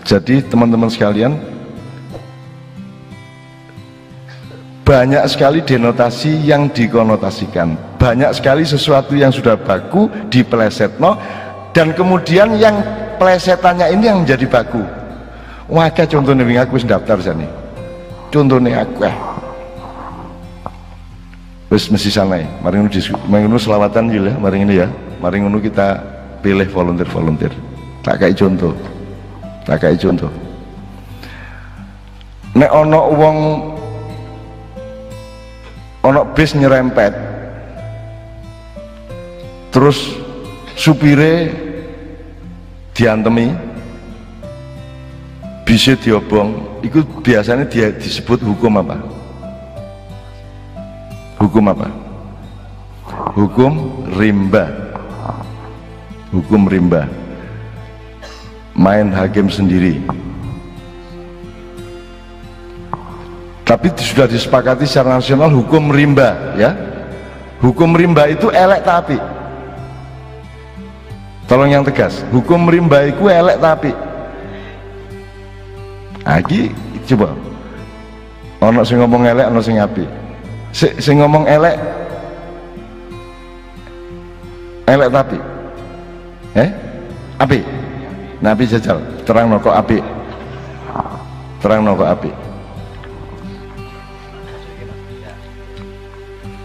Jadi teman-teman sekalian, banyak sekali denotasi yang dikonotasikan, banyak sekali sesuatu yang sudah baku dipelesetno, dan kemudian yang pelesetannya ini yang menjadi baku. Wah, contohnya wing aku wis daftar sini. Contohnya aku wis mesti sana. Mari ngono selawatan ya, mari ini ya. Mari ngono kita pilih volunteer. Tak kayak contoh. Nek ono bis nyerempet, terus supire diantemi, bisa diobong, itu biasanya dia disebut hukum apa? Hukum apa? Hukum rimba. Hukum rimba. Main hakim sendiri. Tapi sudah disepakati secara nasional hukum rimba, ya. Hukum rimba itu elek tapi. Tolong yang tegas. Hukum rimba itu elek tapi. Lagi coba. Ono sing ngomong elek, ono sing apik. Sing ngomong elek tapi. Apik. Nabi jajal, terang noko api,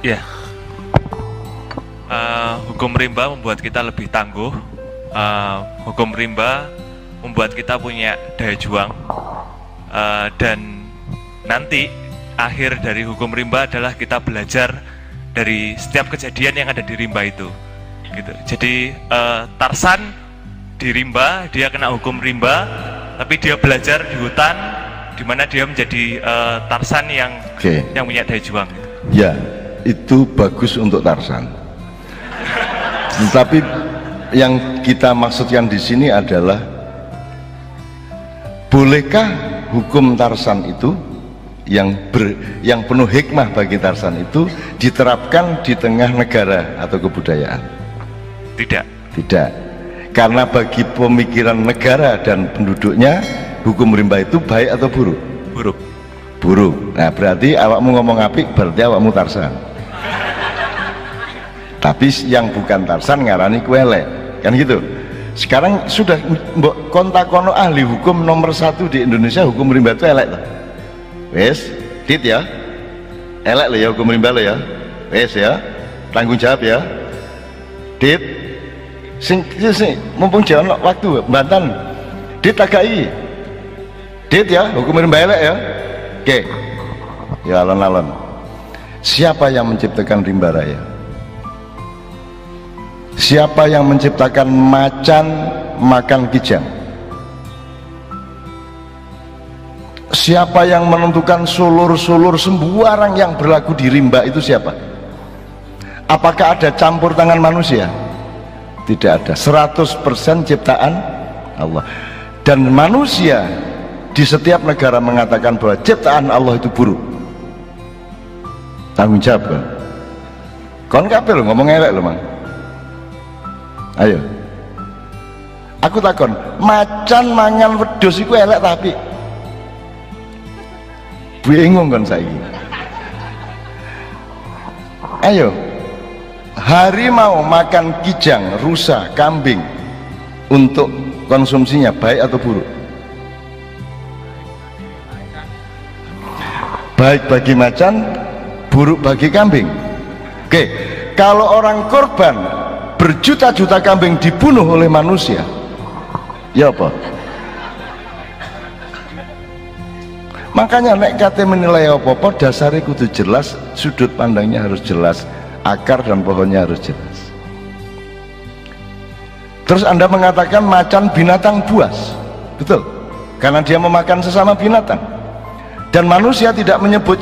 ya. Hukum rimba membuat kita lebih tangguh. Hukum rimba membuat kita punya daya juang, dan nanti akhir dari hukum rimba adalah kita belajar dari setiap kejadian yang ada di rimba itu, gitu. Jadi Tarsan di rimba, dia kena hukum rimba, tapi dia belajar di hutan, di mana dia menjadi Tarsan yang punya daya juang. Ya, itu bagus untuk Tarsan. Tetapi yang kita maksudkan di sini adalah, bolehkah hukum Tarsan itu yang penuh hikmah bagi Tarsan itu diterapkan di tengah negara atau kebudayaan? Tidak. Karena bagi pemikiran negara dan penduduknya, hukum rimba itu baik atau buruk? Buruk. Nah, berarti awakmu ngomong apik, berarti awakmu Tarsan. Tapi yang bukan Tarsan ngarani kuelek, kan gitu. Sekarang sudah kontak-kono ahli hukum nomor 1 di Indonesia, hukum rimba itu elek toh. Wes, dit ya. Elek lo ya hukum rimba lo ya. Wes ya. Tanggung jawab ya. Dit. Sing mumpung jalan waktu Banten, dit tagai, dit ya, hukum rimba elek ya. Oke, ya alon-alon. Siapa yang menciptakan rimba raya? Siapa yang menciptakan macan makan kijang? Siapa yang menentukan sulur-sulur sembarang yang berlaku di rimba itu siapa? Apakah ada campur tangan manusia? Tidak ada. 100% ciptaan Allah. Dan manusia di setiap negara mengatakan bahwa ciptaan Allah itu buruk. Tanggung jawab kan? Kon kabeh lho ngomong elek lho, Mang. Ayo. Aku takon, macan mangan wedhus iku elek tapi bingung kan saiki. Ayo. Harimau makan kijang, rusa, kambing untuk konsumsinya baik atau buruk? Baik bagi macan, buruk bagi kambing. Oke, kalau orang korban berjuta-juta kambing dibunuh oleh manusia, ya apa? Makanya nek kate menilai apa-apa dasarnya kudu jelas, sudut pandangnya harus jelas, akar dan pohonnya harus jelas. Terus Anda mengatakan macan binatang buas, betul? Karena dia memakan sesama binatang. Dan manusia tidak menyebut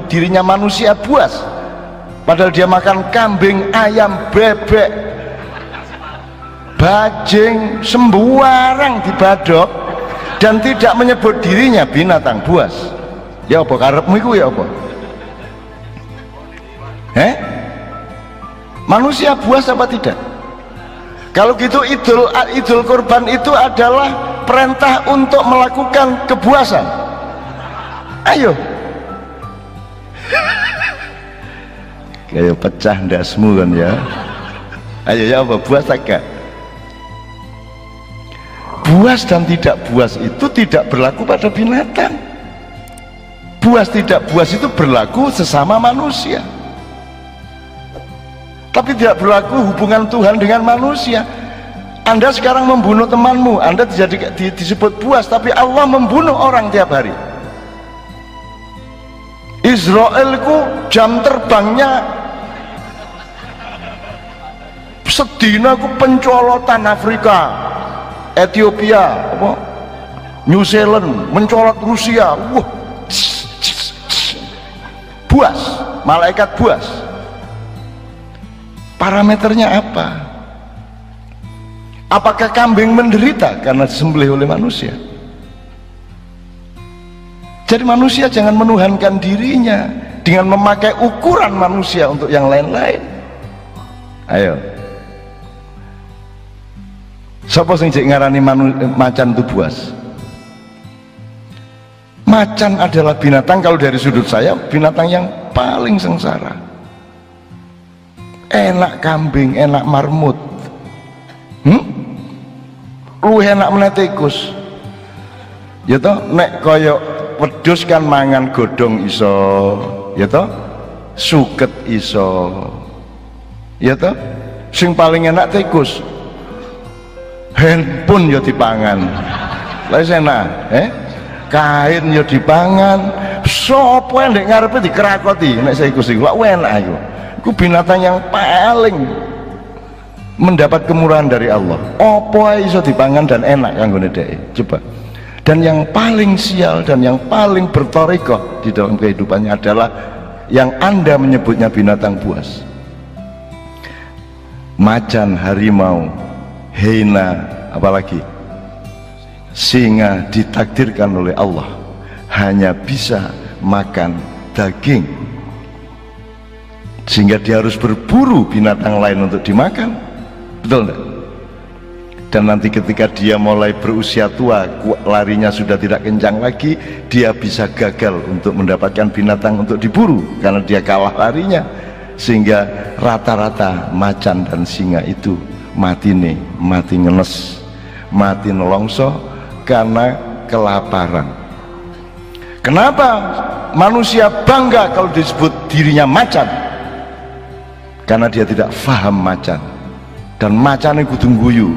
dirinya manusia buas, padahal dia makan kambing, ayam, bebek, bajing, sembarang dibadok, dan tidak menyebut dirinya binatang buas. Ya apa karepmu iku ya apa? Manusia buas apa tidak? Kalau gitu idul kurban itu adalah perintah untuk melakukan kebuasan. Ayo. Kayak pecah ndasmu kan ya. Ayo ya, apa buas agak? Buas dan tidak buas itu tidak berlaku pada binatang. Buas tidak buas itu berlaku sesama manusia, tapi tidak berlaku hubungan Tuhan dengan manusia. Anda sekarang membunuh temanmu, Anda disebut buas, tapi Allah membunuh orang tiap hari. Israelku jam terbangnya sedina ku pencolotan Afrika, Ethiopia, New Zealand, mencolot Rusia. Wah, buas, malaikat buas. Parameternya apa? Apakah kambing menderita karena disembelih oleh manusia? Jadi manusia jangan menuhankan dirinya dengan memakai ukuran manusia untuk yang lain-lain. Ayo. Siapa sing cek ngarani macan itu buas? Macan adalah binatang, kalau dari sudut saya, binatang yang paling sengsara. Enak kambing, enak marmut, lu enak meneh tikus. Ya toh, nek koyok wedhus kan mangan godhong iso, ya toh, suket iso, ya toh. Sing paling enak tikus, handphone ya dipangan. Lah enak, kain ya dipangan. Sopo yang ndek ngarepe dikerakoti nek tikus iku lak enak iku. Iku binatang yang paling mendapat kemurahan dari Allah. Opo iso dipangan dan enak kanggone dhek. Coba. Dan yang paling sial dan yang paling bertorikoh di dalam kehidupannya adalah yang Anda menyebutnya binatang buas. Macan, harimau, hyena, apalagi singa ditakdirkan oleh Allah hanya bisa makan daging, sehingga dia harus berburu binatang lain untuk dimakan. Betul enggak? Dan nanti ketika dia mulai berusia tua, larinya sudah tidak kencang lagi, dia bisa gagal untuk mendapatkan binatang untuk diburu karena dia kalah larinya, sehingga rata-rata macan dan singa itu mati ngenes, mati nelongso karena kelaparan. Kenapa manusia bangga kalau disebut dirinya macan? Karena dia tidak faham macan, dan macan itu kudu guyu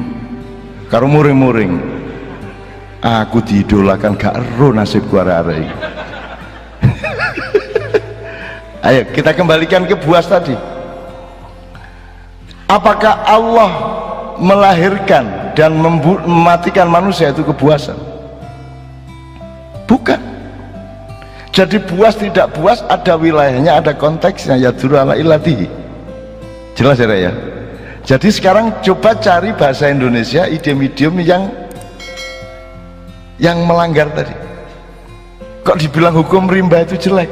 karo muring-muring. Aku diidolakan gak ero nasibku arek-arek. Ayo kita kembalikan ke buas tadi. Apakah Allah melahirkan dan mematikan manusia itu kebuasan? Bukan. Jadi buas tidak buas ada wilayahnya, ada konteksnya, ya duru ala ilatihi. Jelas ya? Jadi sekarang coba cari bahasa Indonesia idiom-idiom yang melanggar tadi. Kok dibilang hukum rimba itu jelek?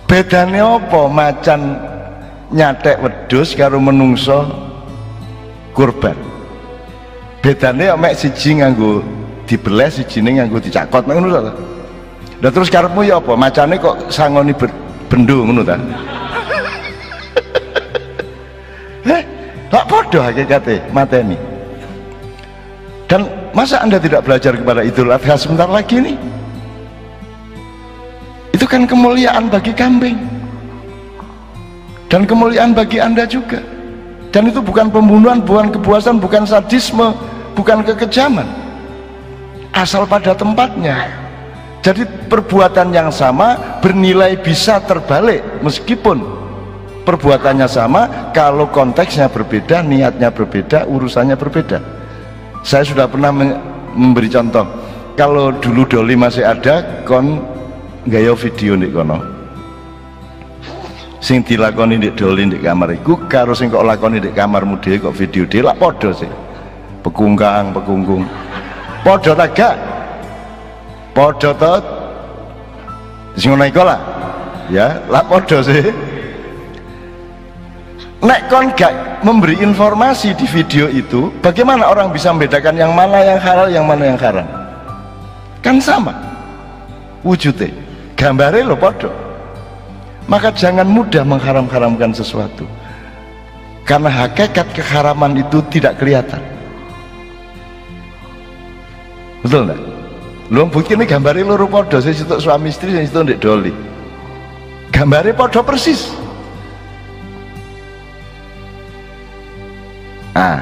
Bedane apa macan nyatek wedhus karo menungso kurban? Bedane mek siji nganggo dibelah, sijine nganggo dicakot, ngono ta. Lah terus karepmu ya apa? Macane kok sangoni bendo ngono ta? Tak bodoh hakikate mateni. Dan masa Anda tidak belajar kepada Idul Adha sebentar lagi nih? Itu kan kemuliaan bagi kambing dan kemuliaan bagi Anda juga. Dan itu bukan pembunuhan, bukan kebuasan, bukan sadisme, bukan kekejaman, asal pada tempatnya. Jadi perbuatan yang sama bernilai bisa terbalik meskipun perbuatannya sama, kalau konteksnya berbeda, niatnya berbeda, urusannya berbeda. Saya sudah pernah memberi contoh. Kalau dulu Doli masih ada, kon gaya video nih kono, sing dilakoni di Doli di kamar iku karo sing kok lakoni di kamarmu dhewe kok video dhewe lak padha sih. Pekungkang, pekungkung. Padha ta gak? Padha to. Sing ngono iku lah. Ya, lak padha sih. nek kon gak memberi informasi di video itu, bagaimana orang bisa membedakan yang mana yang halal, yang mana yang haram? Kan sama wujudnya, gambarnya lo podo. Maka jangan mudah mengharam-haramkan sesuatu, karena hakikat keharaman itu tidak kelihatan. Betul enggak? Lu bukti ini gambarnya loro podo, saya situ suami istri, saya situ ndek doli, gambarnya podo persis. Nah,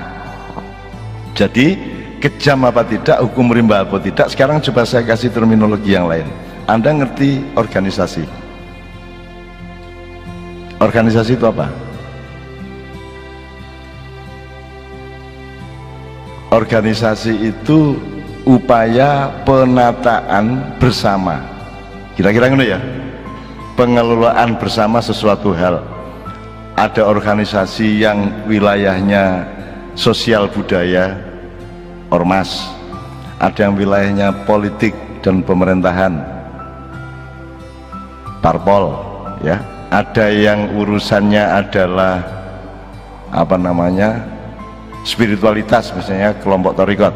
jadi kejam apa tidak, hukum rimba apa tidak. Sekarang coba saya kasih terminologi yang lain. Anda ngerti organisasi? Organisasi itu apa? Organisasi itu upaya penataan bersama, kira-kira gitu ya, pengelolaan bersama sesuatu hal. Ada organisasi yang wilayahnya sosial budaya, ormas, ada yang wilayahnya politik dan pemerintahan, parpol, ya, ada yang urusannya adalah apa namanya, spiritualitas, misalnya kelompok torikot.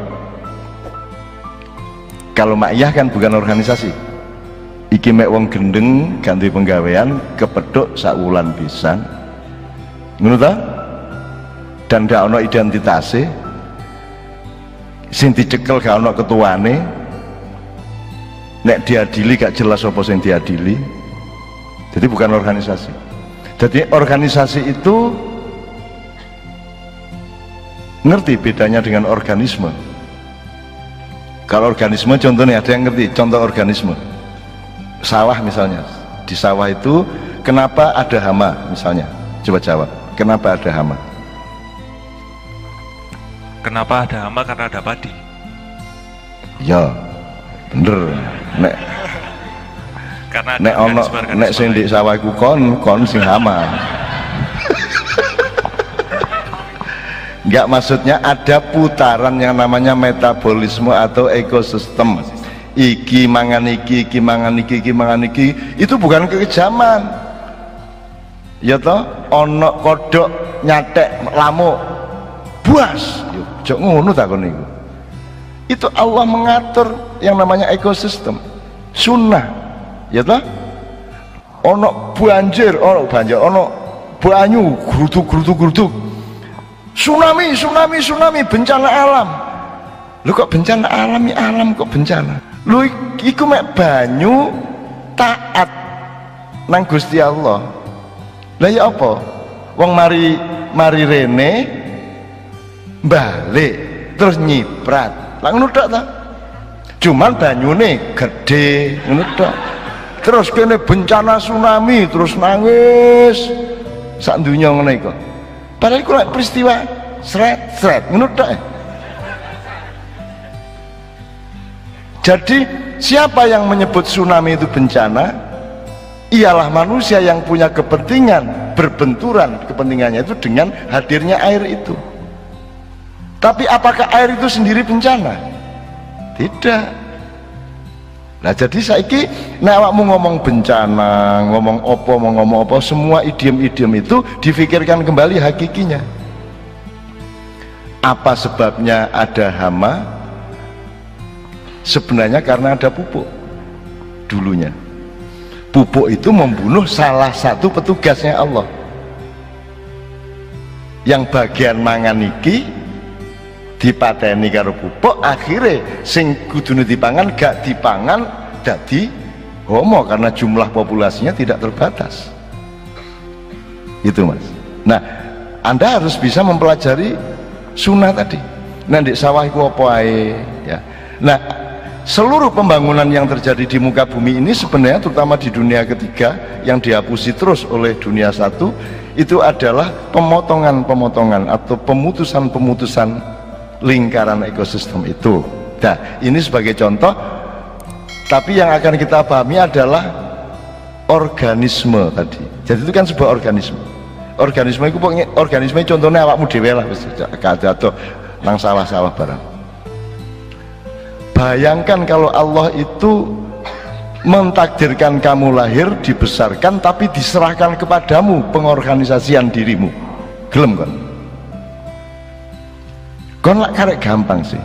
Kalau makyah kan bukan organisasi, iki mek wong gendeng ganti penggawean kepeduk saulan pisan, ngono ta? Dan gak ono identitasnya, sing dicekel gak ono ketuane, nek diadili gak jelas apa sing diadili. Jadi bukan organisasi. Jadi organisasi itu ngerti bedanya dengan organisme. Kalau organisme contohnya, ada yang ngerti contoh organisme, sawah misalnya. Di sawah itu kenapa ada hama misalnya? Coba jawab, kenapa ada hama? Kenapa ada hama? Karena ada padi. Ya, bener. Karena nek ono nek sing di sawahku kon sing hama. Enggak, maksudnya ada putaran yang namanya metabolisme atau ekosistem. Iki mangan iki, iki mangan iki, iki mangan iki. Itu bukan kekejaman. Ya toh, ono kodok nyatek lamuk. Buas. Jok ngono takon niku. Itu Allah mengatur yang namanya ekosistem. Sunnah. Ya toh? Ono banjir, ono banyu, geruduk. Tsunami, bencana alam. Lu kok bencana alam, ya alam kok bencana. Lu iku mek banyu taat nang Gusti Allah. Lah ya apa? Wong mari rene balik terus nyiprat lah ngono tok ta, cuman banyune gede ngono tok. Terus kene bencana tsunami terus nangis sak dunya ngene iku, padahal iku lek peristiwa sret ngono tok. Jadi siapa yang menyebut tsunami itu bencana? Ialah manusia yang punya kepentingan, berbenturan kepentingannya itu dengan hadirnya air itu. Tapi apakah air itu sendiri bencana? Tidak. Nah jadi saiki nek awakmu ngomong bencana, ngomong apa, semua idiom-idiom itu difikirkan kembali hakikinya. Apa sebabnya ada hama? Sebenarnya karena ada pupuk dulunya. Pupuk itu membunuh salah satu petugasnya Allah. Yang bagian mangan iki dipateni karo pupuk, akhirnya sing kudune dipangan gak dipangan dadi homo karena jumlah populasinya tidak terbatas. Itu mas. Nah, Anda harus bisa mempelajari sunnah tadi. Nah di sawah iku apa ae ya. Nah, seluruh pembangunan yang terjadi di muka bumi ini sebenarnya terutama di dunia ketiga yang dihapusi terus oleh dunia satu, itu adalah pemotongan atau pemutusan lingkaran ekosistem itu. Nah, ini sebagai contoh, tapi yang akan kita pahami adalah organisme tadi. Jadi itu kan sebuah organisme. Organisme itu pokoknya organisme contohnya awakmu dhewe lah wis atau nang sawah-sawah barang. Bayangkan kalau Allah itu mentakdirkan kamu lahir, dibesarkan, tapi diserahkan kepadamu pengorganisasian dirimu. gelem kon lak karek gampang sih,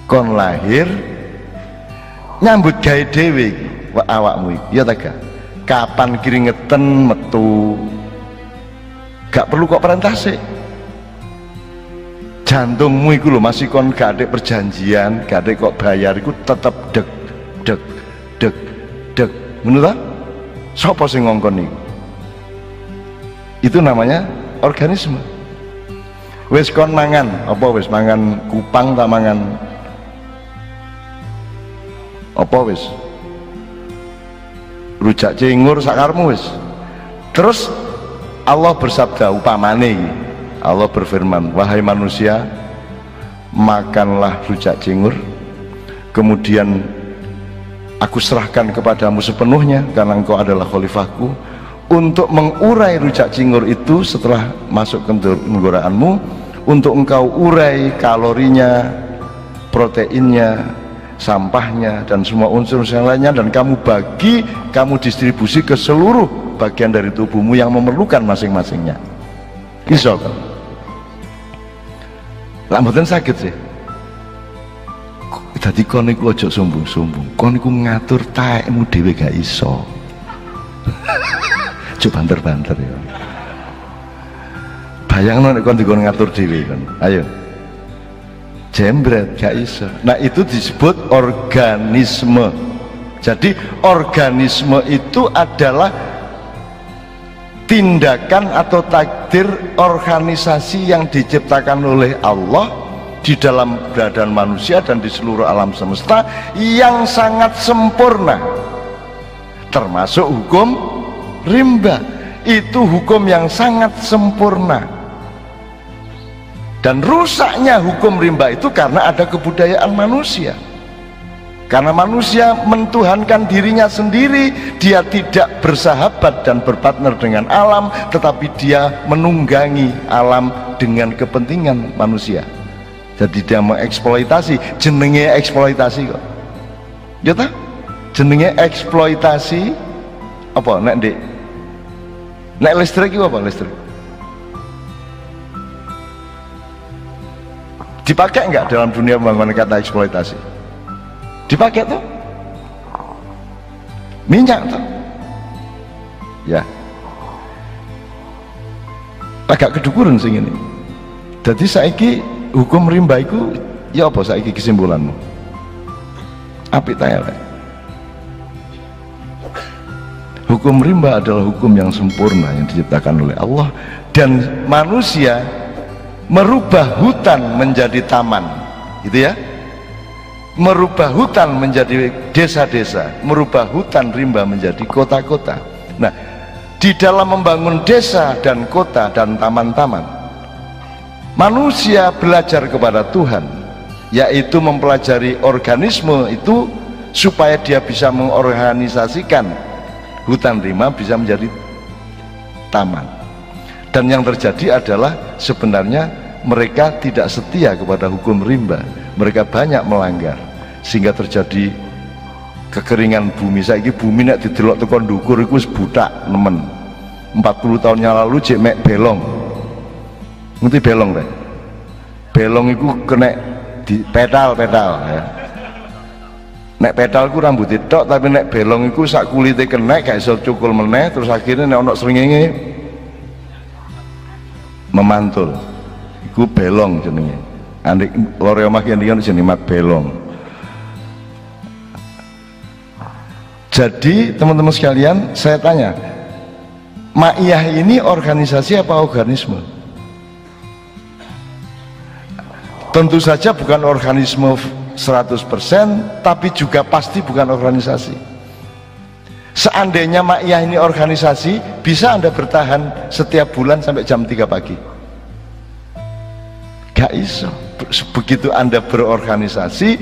kon lahir nyambut gawe dhewe iki awakmu iki ya ta gak, kapan keringetan metu gak perlu kok perintah sih, jantungmu iku lho masih kon gak ada perjanjian, gak ada kok bayar iku tetep deg deg deg deg, ngono ta? Sapa sing ngongkon iku? Itu namanya organisme. Wis kon mangan apa, wis mangan kupang tak mangan apa, wis rujak cingur sakarmu wis. Terus Allah bersabda upamane iki, Allah berfirman, wahai manusia, makanlah rujak cingur, kemudian aku serahkan kepadamu sepenuhnya karena engkau adalah khalifahku, untuk mengurai rujak cingur itu setelah masuk ke tenggorokanmu, untuk engkau urai kalorinya, proteinnya, sampahnya, dan semua unsur yang lainnya, dan kamu bagi, kamu distribusi ke seluruh bagian dari tubuhmu yang memerlukan masing-masingnya. Iso kan? Lah mboten sakit sih. Dadi kon iku aja sombong-sombong, kon iku ngatur taekmu dhewe gak iso. Coba banter-banter ya. Bayangno nek kon dikon ngatur dhewe kon. Ayo. Jembret gak iso. Nah, itu disebut organisme. Jadi organisme itu adalah tindakan atau takdir organisasi yang diciptakan oleh Allah di dalam keberadaan manusia dan di seluruh alam semesta yang sangat sempurna, termasuk hukum rimba. Itu hukum yang sangat sempurna, dan rusaknya hukum rimba itu karena ada kebudayaan manusia, karena manusia mentuhankan dirinya sendiri. Dia tidak bersahabat dan berpartner dengan alam, tetapi dia menunggangi alam dengan kepentingan manusia. Jadi dia mengeksploitasi, jenenge eksploitasi kok. Ya ta? Jenenge eksploitasi apa nek Dik? Nek listrik itu apa listrik? Dipakai enggak dalam dunia pembangunan kata eksploitasi? Dipakai tuh? Minyak tuh? Ya. Agak kedukuran sing ini. Jadi saiki hukum rimba itu ya apa saiki kesimpulanmu? Apik ta elek? Hukum rimba adalah hukum yang sempurna yang diciptakan oleh Allah, dan manusia merubah hutan menjadi taman, gitu ya, merubah hutan menjadi desa-desa, merubah hutan rimba menjadi kota-kota. Nah, di dalam membangun desa dan kota dan taman-taman, manusia belajar kepada Tuhan, yaitu mempelajari organisme itu supaya dia bisa mengorganisasikan hutan rimba bisa menjadi taman. Dan yang terjadi adalah sebenarnya mereka tidak setia kepada hukum rimba, mereka banyak melanggar, sehingga terjadi kekeringan bumi. Saiki bumi nek didelok tekan ndukur iku wis butak nemen. 40 tahun yang lalu jek mek belong. Ngerti belong deh? Belong iku kena di pedal-pedal ya. Nek pedal ku rambut tok, tapi nek belong iku sak kulite kena gak iso cukul meneh, terus akhirnya nek ono srengenge memantul. Iku belong jenenge. Andek lore omah ki jenenge mat belong. Jadi teman-teman sekalian, saya tanya, Ma'iyah ini organisasi apa organisme? Tentu saja bukan organisme 100%, tapi juga pasti bukan organisasi. Seandainya Ma'iyah ini organisasi, bisa Anda bertahan setiap bulan sampai jam 3 pagi? Gak iso. Begitu Anda berorganisasi,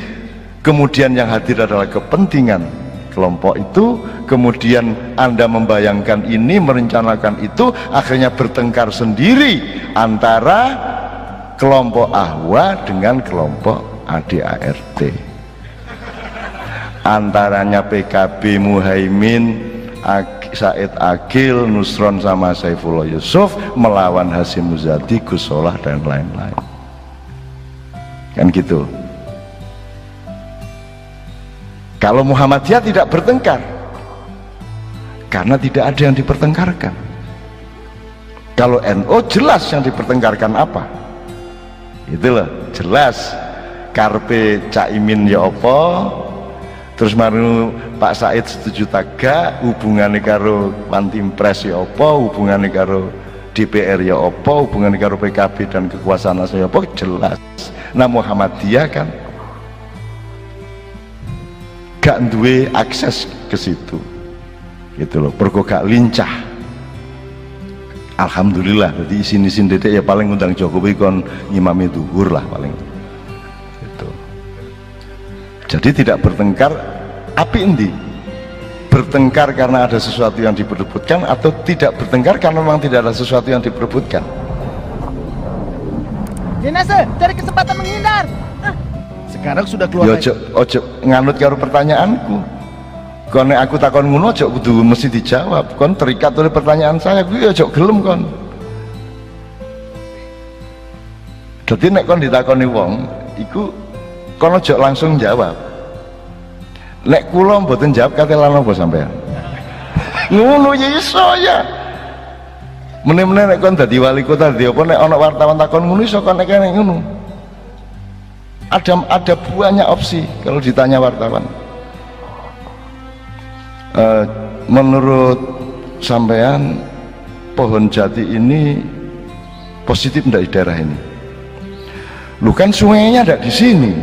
kemudian yang hadir adalah kepentingan kelompok itu, kemudian Anda membayangkan ini, merencanakan itu, akhirnya bertengkar sendiri antara kelompok Ahwa dengan kelompok ADART, antaranya PKB Muhaimin Said Agil, Nusron sama Saifullah Yusuf melawan Hasyim Muzadi, Gus Solah dan lain-lain. Kan gitu. Kalau Muhammadiyah tidak bertengkar karena tidak ada yang dipertengkarkan. Kalau NU jelas yang dipertengkarkan apa? Itulah jelas karpe Caimin ya apa, terus maru Pak Said setuju tagak, hubungannya karo Pantimpres ya apa, hubungannya karo DPR ya apa, hubungannya karo PKB dan kekuasaan ya apa, jelas. Nah Muhammadiyah kan gak duwe akses ke situ gitu loh, pergo gak lincah. Alhamdulillah jadi isin-isin dedek ya paling undang Jokowi kon ngimami duhur lah paling gitu. Jadi tidak bertengkar api endi? Bertengkar karena ada sesuatu yang diperebutkan atau tidak bertengkar karena memang tidak ada sesuatu yang diperebutkan? Jenazah cari kesempatan menghindar. Sekarang sudah keluar. Ya ojo nganut karo pertanyaanku. Kon nek aku takon ngono ojo kudu mesti dijawab. Kon terikat oleh pertanyaan saya, kuwi ojo gelem kon. Dadi nek kon ditakoni wong, iku kon ojo langsung jawab. Nek kula mboten jawab katelan apa sampean? Ngono ya iso ya. Meneh-meneh nek kon dadi wali kota dadi apa nek ana wartawan takon ngono iso kon nek kene ngono. Ada banyak opsi kalau ditanya wartawan. Menurut sampean pohon jati ini positif enggak di daerah ini? Lu kan sungainya ada di sini.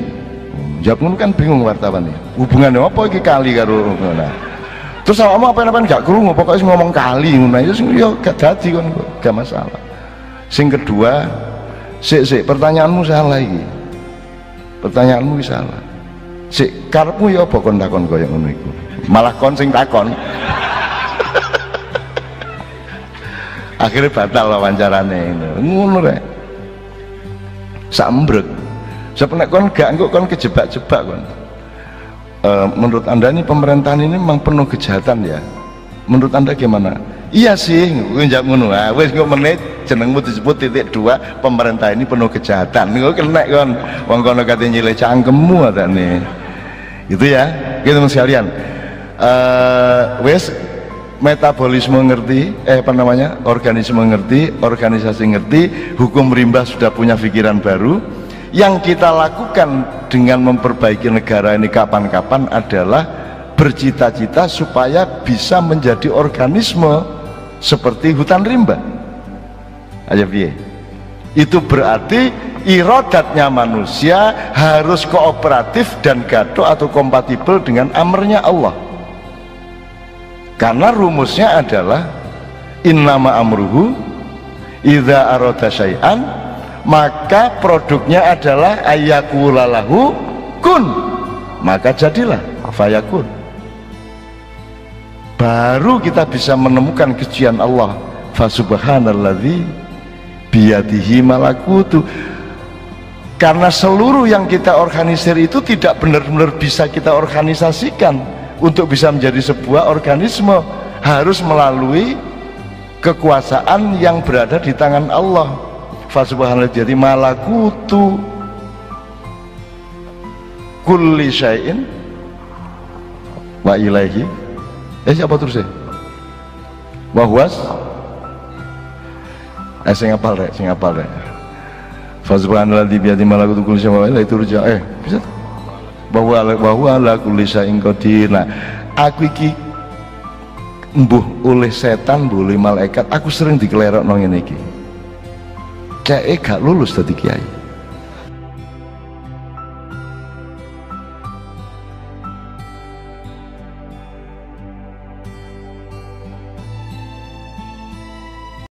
Jawab kan bingung wartawan ya. Hubungannya apa iki kali karo nah. Terus sama apa-apa gak krungu, pokoknya ngomong kali ngono ya gak dadi kon gak masalah. Sing kedua, sik pertanyaanmu salah iki. Pertanyaanmu salah. Sik karepmu ya apa kon takon kaya ngono iku? Malah kon sing takon. Akhirnya batal wawancarane ngono rek. Sambrek. Sebenarnya kon gak engko kon kejebak-jebak kon. Menurut Anda ini pemerintahan ini memang penuh kejahatan ya? Menurut Anda gimana? Iya sih, gue jawab ngono. Wes kok menit jenengmu disebut titik 2 pemerintah ini penuh kejahatan. Gue kena kon, wong kono kate nyileh cangkemmu atane. Gitu ya, gitu mas sekalian. Wes metabolisme ngerti, organisme ngerti, organisasi ngerti, hukum rimba sudah punya pikiran baru. Yang kita lakukan dengan memperbaiki negara ini kapan-kapan adalah bercita-cita supaya bisa menjadi organisme seperti hutan rimba. Ayo piye? Itu berarti iradatnya manusia harus kooperatif dan gaduh atau kompatibel dengan amrnya Allah. Karena rumusnya adalah innama amruhu idza arada syai'an, maka produknya adalah ayyakulalahu kun, maka jadilah fayakun. Baru kita bisa menemukan kesucian Allah. Fasubhanalladzi biyadihi malakutu. Karena seluruh yang kita organisir itu tidak benar-benar bisa kita organisasikan untuk bisa menjadi sebuah organisme, harus melalui kekuasaan yang berada di tangan Allah. Fasubhanallah, jadi malakutu kulli syai'in wa ilaihi siapa terus ya? Wahwas sing apal rek Fasubhanallah biyadi malakutu kulli syai'in wa ilaihi turja bisa bahwa ala kulli syai'in qadir. Nah aku iki mbuh oleh setan, mbuh oleh malaikat, aku sering dikelerok nang ngene iki. Cek gak lulus dadi kiai.